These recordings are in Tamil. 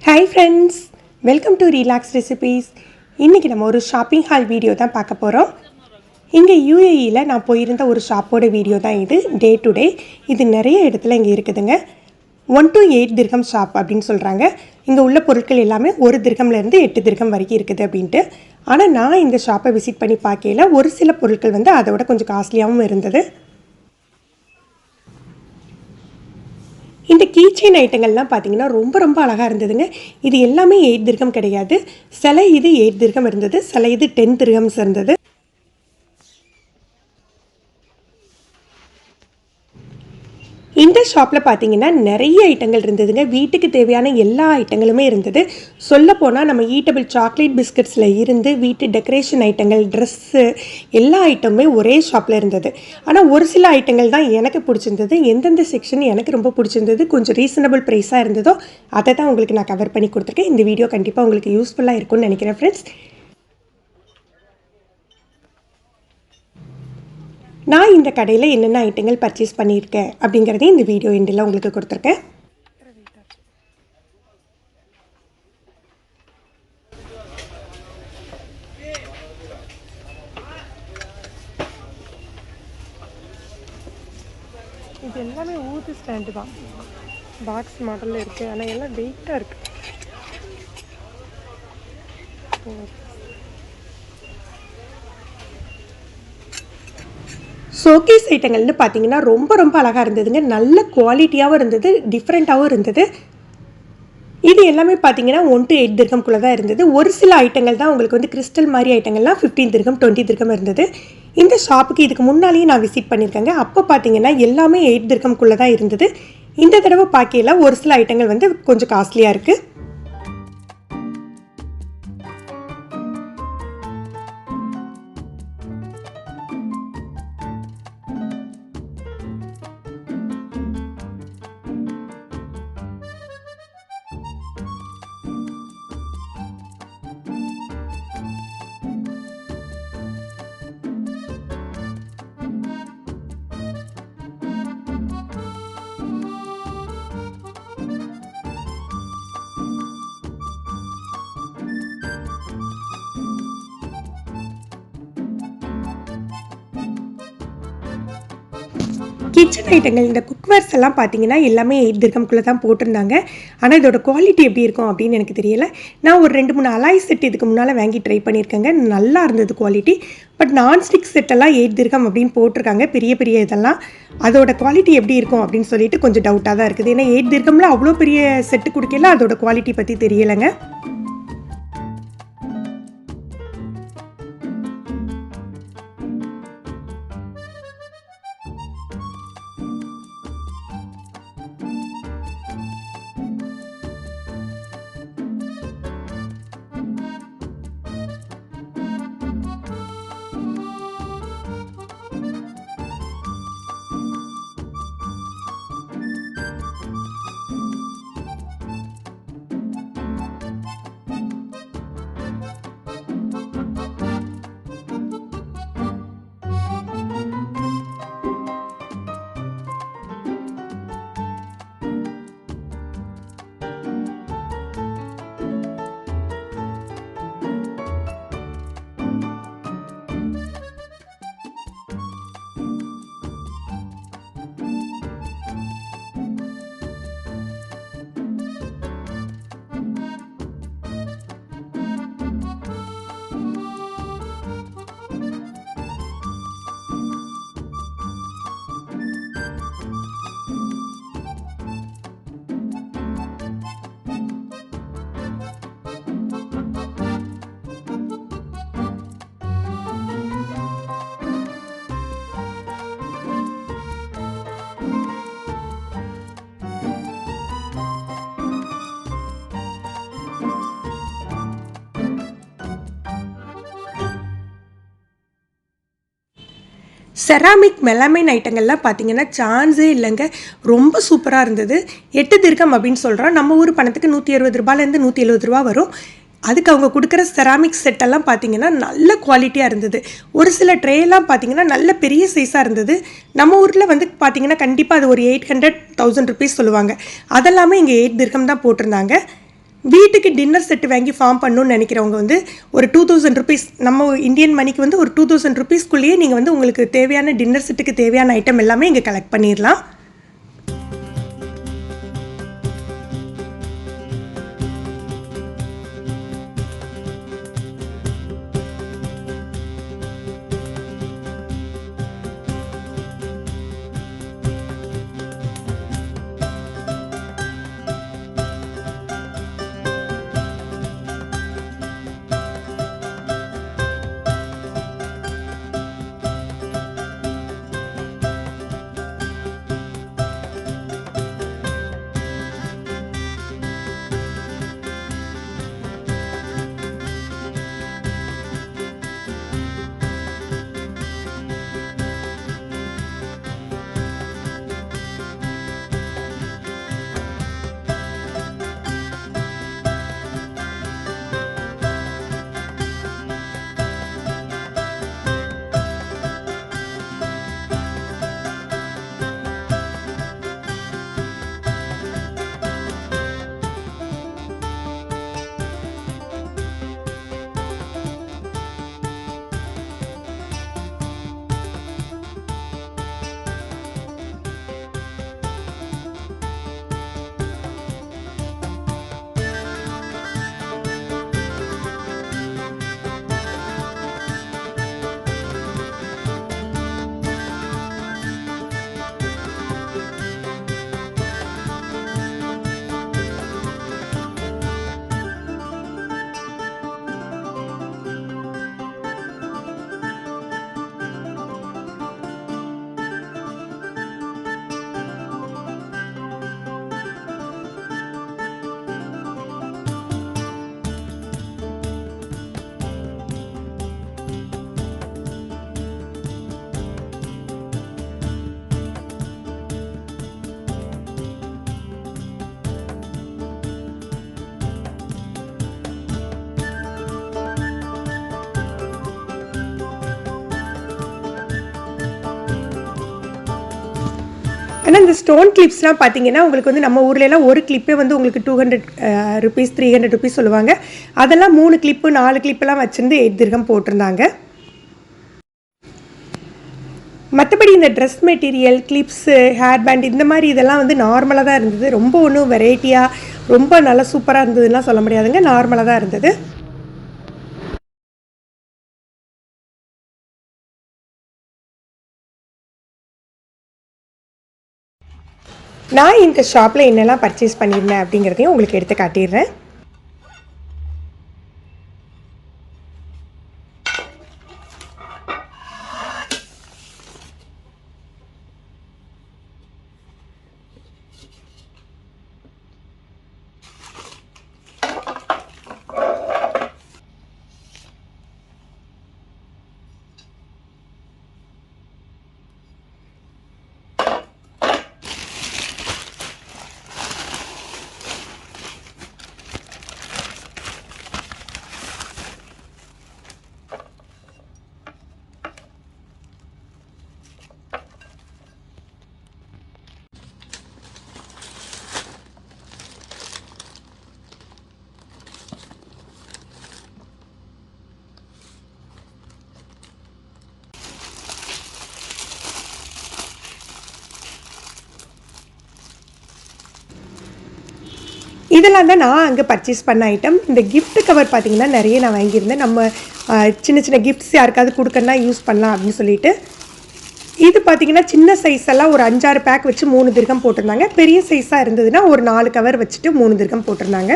Hi friends, welcome to relax recipes. இன்றைக்கி நம்ம ஒரு ஷாப்பிங் ஹால் வீடியோ தான் பார்க்க போகிறோம். இங்கே யூஏஇயில் நான் போயிருந்த ஒரு ஷாப்போட வீடியோ தான் இது. டே டு டே இது நிறைய இடத்துல இங்கே இருக்குதுங்க. 1 to 8 திர்ஹம் ஷாப் அப்படின்னு சொல்கிறாங்க. இங்கே உள்ள பொருட்கள் எல்லாமே 1 திர்ஹம்லேருந்து 8 திர்ஹம் வரைக்கும் இருக்குது அப்படின்ட்டு. ஆனால் நான் இந்த ஷாப்பை விசிட் பண்ணி பார்க்கையில் ஒரு சில பொருட்கள் வந்து அதை விட கொஞ்சம் காஸ்ட்லியாகவும் இருந்தது. இந்த கீச்செயின் ஐட்டங்கள்லாம் பார்த்தீங்கன்னா ரொம்ப அழகாக இருந்ததுங்க. இது எல்லாமே 8 திர்ஹம் கிடையாது. சில இது 8 திர்ஹம் இருந்தது, சில இது 10 திர்ஹம்ஸ் இருந்தது. இந்த ஷாப்பில் பார்த்தீங்கன்னா நிறைய ஐட்டங்கள் இருந்ததுங்க. வீட்டுக்கு தேவையான எல்லா ஐட்டங்களுமே இருந்தது. சொல்லப்போனால் நம்ம ஈட்டபிள் சாக்லேட் பிஸ்கட்ஸில் இருந்து வீட்டு டெக்கரேஷன் ஐட்டங்கள், ட்ரெஸ்ஸு, எல்லா ஐட்டமுமே ஒரே ஷாப்பில் இருந்தது. ஆனால் ஒரு சில ஐட்டங்கள் தான் எனக்கு பிடிச்சிருந்தது. எந்தெந்த செக்ஷன் எனக்கு ரொம்ப பிடிச்சிருந்தது, கொஞ்சம் ரீசனபிள் ப்ரைஸாக இருந்ததோ அதை தான் உங்களுக்கு நான் கவர் பண்ணி கொடுத்துருக்கேன். இந்த வீடியோ கண்டிப்பாக உங்களுக்கு யூஸ்ஃபுல்லாக இருக்கும்னு நினைக்கிறேன் ஃப்ரெண்ட்ஸ். நான் இந்த கடையில் என்னென்ன ஐட்டங்கள் பர்ச்சேஸ் பண்ணியிருக்கேன் அப்படிங்கிறதையும் இந்த வீடியோ எண்டில் உங்களுக்கு கொடுத்துருக்கேன். இது எல்லாமே ஊது ஸ்டாண்டு தான், பாக்ஸ் மாடலில் இருக்குது. ஆனால் எல்லாம் வெயிட்டாக இருக்குது. ஷோகேஸ் ஐட்டங்கள்னு பார்த்தீங்கன்னா ரொம்ப அழகாக இருந்ததுங்க. நல்ல குவாலிட்டியாகவும் இருந்தது, டிஃப்ரெண்ட்டாகவும் இருந்தது. இது எல்லாமே பார்த்தீங்கன்னா 1 to 8 திர்ஹம்குள்ளே தான் இருந்தது. ஒரு சில ஐட்டங்கள் தான் உங்களுக்கு வந்து கிறிஸ்டல் மாதிரி ஐட்டங்கள்லாம் 15 திர்ஹம் 20 திர்ஹம் இருந்தது. இந்த ஷாப்புக்கு இதுக்கு முன்னாலேயே நான் விசிட் பண்ணியிருக்கேங்க. அப்போ பார்த்தீங்கன்னா எல்லாமே 8 திர்ஹம்குள்ளே தான் இருந்தது. இந்த தடவை பார்க்கையில் ஒரு சில ஐட்டங்கள் வந்து கொஞ்சம் காஸ்ட்லியாக இருக்குது. கிச்சன் ஐட்டங்கள், இந்த குக்வேர்ஸ் எல்லாம் பார்த்தீங்கன்னா எல்லாமே 8 திர்ஹம்குள்ளே தான் போட்டிருந்தாங்க. ஆனால் இதோட குவாலிட்டி எப்படி இருக்கும் அப்படின்னு எனக்கு தெரியலை. நான் ஒரு 2-3 அலாய் செட் இதுக்கு முன்னால் வாங்கி ட்ரை பண்ணியிருக்கேங்க. நல்லா இருந்தது குவாலிட்டி. பட் நான்ஸ்டிக் செட்டெல்லாம் 8 திர்ஹம் அப்படின்னு போட்டிருக்காங்க, பெரிய இதெல்லாம். அதோட குவாலிட்டி எப்படி இருக்கும் அப்படின்னு சொல்லிட்டு கொஞ்சம் டவுட்டாக தான் இருக்குது. ஏன்னா 8 திர்ஹம்ல அவ்வளோ பெரிய செட்டு கொடுக்கல, அதோட குவாலிட்டி பற்றி தெரியலைங்க. செராமிக் மெலமைன் ஐட்டங்கள்லாம் பார்த்தீங்கன்னா சான்ஸே இல்லைங்க. ரொம்ப சூப்பராக இருந்தது. 8 திர்கம் அப்படின்னு சொல்கிறோம். நம்ம ஊர் பணத்துக்கு ரூ. 160 170 வரும். அதுக்கு அவங்க கொடுக்குற செராமிக் செட்டெல்லாம் பார்த்தீங்கன்னா நல்ல குவாலிட்டியாக இருந்தது. ஒரு சில ட்ரேலாம் பார்த்தீங்கன்னா நல்ல பெரிய சைஸாக இருந்தது. நம்ம ஊரில் வந்து பார்த்தீங்கன்னா கண்டிப்பாக அது ஒரு 800 1000 ருபீஸ் சொல்லுவாங்க. அதெல்லாமே இங்கே 8 திர்கம் தான் போட்டிருந்தாங்க. வீட்டுக்கு டின்னர் செட்டு வாங்கி ஃபார்ம் பண்ணணும்னு நினைக்கிறவங்க வந்து ஒரு 2000 ருபீஸ், நம்ம இந்தியன் மணிக்கு வந்து ஒரு 2000 ருபீஸ்க்குள்ளேயே நீங்கள் வந்து உங்களுக்கு தேவையான டின்னர் செட்டுக்கு தேவையான ஐட்டம் எல்லாமே இங்கே கலெக்ட் பண்ணிடலாம். ஆனால் இந்த ஸ்டோன் கிளிப்ஸ்லாம் பார்த்தீங்கன்னா உங்களுக்கு வந்து நம்ம ஊர்லலாம் ஒரு கிளிப்பே வந்து உங்களுக்கு 200 ருபீஸ் 300 ருபீஸ் சொல்லுவாங்க. அதெல்லாம் 3 கிளிப்பு 4 கிளிப்பெல்லாம் வச்சுருந்து 8 திர்கம் போட்டிருந்தாங்க. மற்றபடி இந்த dress material, clips, hair band இந்த மாதிரி இதெல்லாம் வந்து நார்மலாக தான் இருந்தது. ரொம்ப ஒன்றும் வெரைட்டியாக ரொம்ப நல்லா சூப்பராக இருந்ததுலாம் சொல்ல முடியாதுங்க. நார்மலாக தான் இருந்தது. நான் இந்த ஷாப்பில் என்னெல்லாம் பர்ச்சேஸ் பண்ணியிருந்தேன் அப்படிங்கிறதையும் உங்களுக்கு எடுத்து காட்டிடுறேன். இதெல்லாம் தான் நான் அங்கே பர்ச்சேஸ் பண்ண ஐட்டம். இந்த கிஃப்ட் கவர் பார்த்தீங்கன்னா நிறைய நான் வாங்கியிருந்தேன். நம்ம சின்ன சின்ன கிஃப்ட்ஸ் யாருக்காவது கொடுக்கணுன்னா யூஸ் பண்ணலாம் அப்படின்னு சொல்லிட்டு. இது பார்த்தீங்கன்னா சின்ன சைஸ் எல்லாம் ஒரு 5-6 பேக் வச்சு 3 திர்கம் போட்டிருந்தாங்க. பெரிய சைஸாக இருந்ததுன்னா ஒரு 4 கவர் வச்சுட்டு 3 திர்கம் போட்டிருந்தாங்க.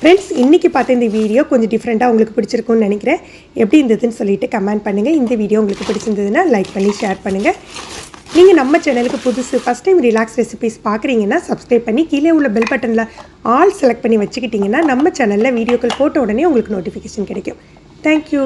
ஃப்ரெண்ட்ஸ், இன்றைக்கி பார்த்த இந்த வீடியோ கொஞ்சம் டிஃப்ரெண்ட்டாக உங்களுக்கு பிடிச்சிருக்கும்னு நினைக்கிறேன். எப்படி இருந்ததுன்னு சொல்லிட்டு கமெண்ட் பண்ணுங்கள். இந்த வீடியோ உங்களுக்கு பிடிச்சிருந்ததுன்னா லைக் பண்ணி ஷேர் பண்ணுங்கள். நீங்கள் நம்ம சேனலுக்கு புதுசு ஃபஸ்ட் டைம் ரிலாக்ஸ் ரெசிபீஸ் பார்க்குறீங்கன்னா சப்ஸ்கிரைப் பண்ணி கீழே உள்ள பெல் பட்டனில் ஆல் செலக்ட் பண்ணி வச்சுக்கிட்டிங்கன்னா நம்ம சேனலில் வீடியோக்கள் போட்ட உடனே உங்களுக்கு நோட்டிஃபிகேஷன் கிடைக்கும். தேங்க்யூ.